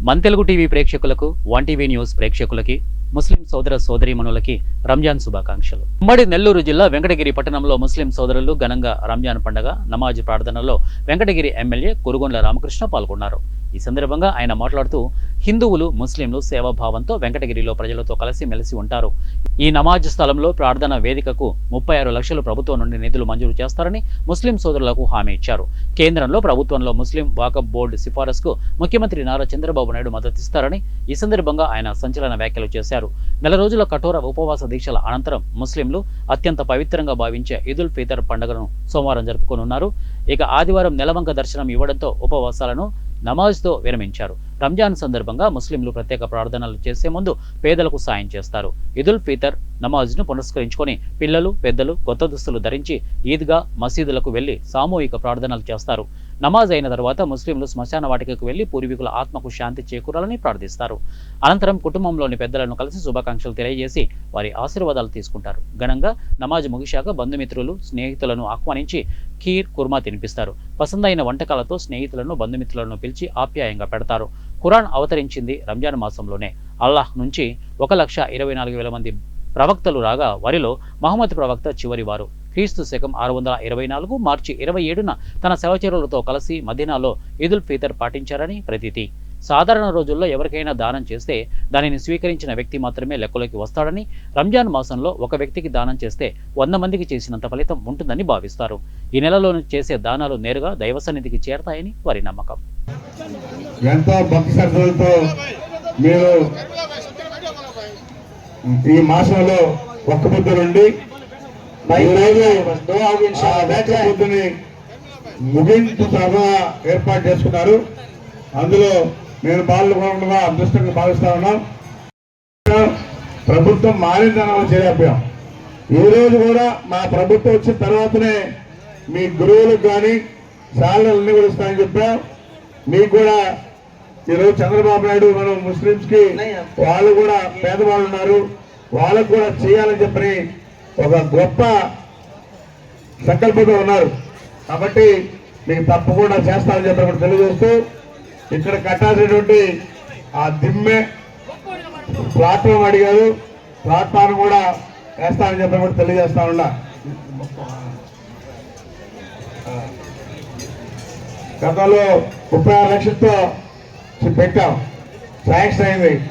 మన తెలుగు టీవీ ప్రేక్షకులకు one TV news ప్రేక్షకులకి ముస్లిం సోదర సోదరీమణులకి రంజాన్ శుభాకాంక్షలు. ఉమ్మడి నెల్లూరు జిల్లా వెంకటగిరి పట్టణంలో ముస్లిం సోదరులు ఘనంగా రంజాన్ పండుగ నమాజ్ ప్రార్థనలో వెంకటగిరి ఎమ్మెల్యే కురుగొండ్ల రామకృష్ణ పాల్గొన్నారు. ఈ సందర్భంగా ఆయన మాట్లాడుతూ హిందువులు ముస్లింలు సేవాభావంతో వెంకటగిరిలో ప్రజలతో కలిసి మెలిసి ఉంటారు. ఈ నమాజ్ స్థలంలో ప్రార్థన వేదికకు 36 లక్షలు ప్రభుత్వం నుండి నిధులు మంజూరు చేస్తారని ముస్లిం సోదరులకు హామీ ఇచ్చారు. కేంద్రంలో ప్రభుత్వంలో ముస్లిం వాకఫ్ బోర్డు సిఫారసుకు ముఖ్యమంత్రి నారా చంద్రబాబు నాయుడు మద్దతిస్తారని ఈ సందర్భంగా ఆయన సంచలన వ్యాఖ్యలు చేశారు. నెల రోజుల కఠోర ఉపవాస దీక్షల అనంతరం ముస్లింలు అత్యంత పవిత్రంగా భావించే ఈదుల్ ఫితర్ పండుగను సోమవారం జరుపుకోనున్నారు. ఇక ఆదివారం నెలవంక దర్శనం ఇవ్వడంతో ఉపవాసాలను నమాజ్తో విరమించారు. రంజాన్ సందర్భంగా ముస్లింలు ప్రత్యేక ప్రార్థనలు చేసే ముందు పేదలకు సాయం చేస్తారు. ఈదుల్ ఫితర్ నమాజ్ను పురస్కరించుకొని పిల్లలు పెద్దలు కొత్త దుస్తులు ధరించి ఈద్గా మసీదులకు వెళ్లి సామూహిక ప్రార్థనలు చేస్తారు. నమాజ్ అయిన తర్వాత ముస్లింలు శ్మశాన వాటికకు వెళ్లి పూర్వీకుల ఆత్మకు శాంతి చేకూరాలని ప్రార్థిస్తారు. అనంతరం కుటుంబంలోని పెద్దలను కలిసి శుభాకాంక్షలు తెలియజేసి వారి ఆశీర్వాదాలు తీసుకుంటారు. ఘనంగా నమాజ్ ముగిశాక బంధుమిత్రులు స్నేహితులను ఆహ్వానించి ఖీర్ కుర్మా తినిపిస్తారు. పసందైన వంటకాలతో స్నేహితులను బంధుమిత్రులను పిలిచి ఆప్యాయంగా పెడతారు. ఖురాన్ అవతరించింది రంజాన్ మాసంలోనే. అల్లాహ్ నుంచి 1,24,000 మంది ప్రవక్తలు రాగా వారిలో మహమ్మద్ ప్రవక్త చివరి వారు. క్రీస్తు శకం 624 మార్చి 27న తన సహచరులతో కలిసి మదీనాలో ఈదుల్ ఫితర్ పాటించారని ప్రతీతి. సాధారణ రోజుల్లో ఎవరికైనా దానం చేస్తే దానిని స్వీకరించిన వ్యక్తి మాత్రమే లెక్కలోకి వస్తాడని, రంజాన్ మాసంలో ఒక వ్యక్తికి దానం చేస్తే 100 మందికి చేసినంత ఫలితం ఉంటుందని భావిస్తారు. ఈ నెలలో చేసే దానాలు నేరుగా దైవ సన్నిధికి చేరతాయని వారి నమ్మకం. ఎంతో భక్తి శ్రద్ధలతో మీరు ఈ మాసంలో ఒక్క పొద్దు నుండి పొద్దుని ముగింపు సభ ఏర్పాటు చేసుకున్నారు. అందులో నేను పాల్గొనగా అదృష్టంగా భావిస్తా ఉన్నాం. ప్రభుత్వం మారిందని చేయలేకపోయాం. ఈ రోజు కూడా మా ప్రభుత్వం వచ్చిన తర్వాతనే మీ గురువులకు కానీ శాలరీలన్నీ కూడా ఇస్తామని చెప్పాం. మీకు కూడా ఈరోజు చంద్రబాబు నాయుడు మనం ముస్లింస్ కి వాళ్ళు కూడా పేదవాళ్ళు ఉన్నారు, వాళ్ళకు కూడా చేయాలని చెప్పని ఒక గొప్ప సంకల్పంతో ఉన్నారు. కాబట్టి మీకు తప్పకుండా చేస్తామని చెప్పి తెలియజేస్తూ ఇక్కడ కట్టాల్సినటువంటి ఆ దిమ్మె ప్లాట్ఫామ్ అడిగారు, ప్లాట్ఫామ్ కూడా వేస్తామని చెప్పి తెలియజేస్తా ఉన్నా. గతంలో 36 లక్షలతో పెట్టాం, శాంక్షన్ అయింది.